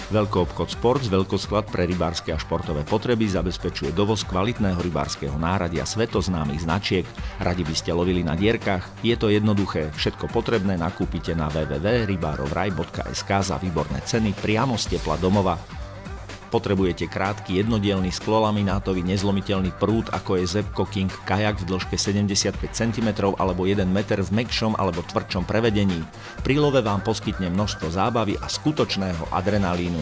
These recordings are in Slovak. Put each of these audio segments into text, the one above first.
Veľkoobchod Sport, veľkosklad pre rybárske a športové potreby, zabezpečuje dovoz kvalitného rybárskeho náradia svetoznámych značiek. Radi by ste lovili na dierkach? Je to jednoduché. Všetko potrebné nakúpite na www.rybarovraj.sk za výborné ceny priamo z tepla domova. Potrebujete krátky jednodielny sklolaminátový nezlomiteľný prúd, ako je Zebco King kajak v dĺžke 75 cm alebo 1 meter v mäkšom alebo tvrdšom prevedení. Pri love vám poskytne množstvo zábavy a skutočného adrenalínu.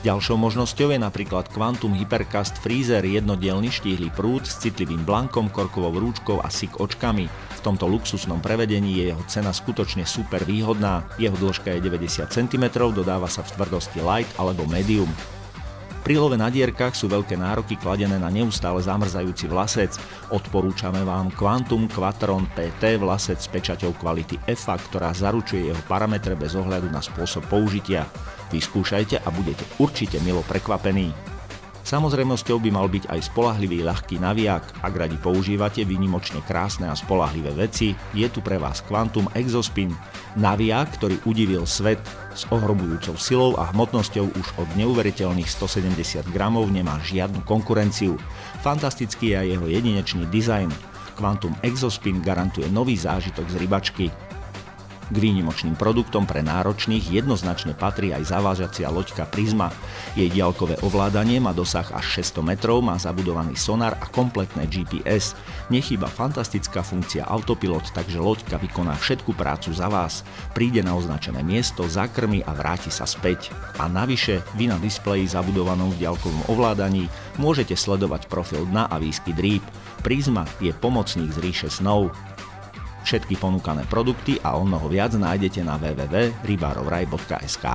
Ďalšou možnosťou je napríklad Quantum Hypercast Freezer, jednodielny štíhly prúd s citlivým blankom, korkovou rúčkou a SIG očkami. V tomto luxusnom prevedení je jeho cena skutočne super výhodná. Jeho dĺžka je 90 cm, dodáva sa v tvrdosti light alebo medium. Pri love na dierkach sú veľké nároky kladené na neustále zamrzajúci vlasec. Odporúčame vám Quantum Quatron PT vlasec s pečaťou kvality EFA, ktorá zaručuje jeho parametre bez ohľadu na spôsob použitia. Vyskúšajte a budete určite milo prekvapení. Samozrejmosťou by mal byť aj spoľahlivý ľahký naviják. Ak radi používate výnimočne krásne a spoľahlivé veci, je tu pre vás Quantum Exospin. Naviják, ktorý udivil svet s ohromujúcou silou a hmotnosťou už od neuveriteľných 170 gramov nemá žiadnu konkurenciu. Fantastický je aj jeho jedinečný dizajn. Quantum Exospin garantuje nový zážitok z rybačky. K výnimočným produktom pre náročných jednoznačne patrí aj zavážacia loďka Prisma. Jej diaľkové ovládanie má dosah až 600 metrov, má zabudovaný sonár a kompletné GPS. Nechýba fantastická funkcia autopilot, takže loďka vykoná všetku prácu za vás. Príde na označené miesto, zakrmi a vráti sa späť. A navyše, vy na displeji zabudovanom v diaľkovom ovládaní môžete sledovať profil dna a výskyt rýb. Prisma je pomocník z ríše snov. Všetky ponúkané produkty a o mnoho viac nájdete na www.rybarovraj.sk.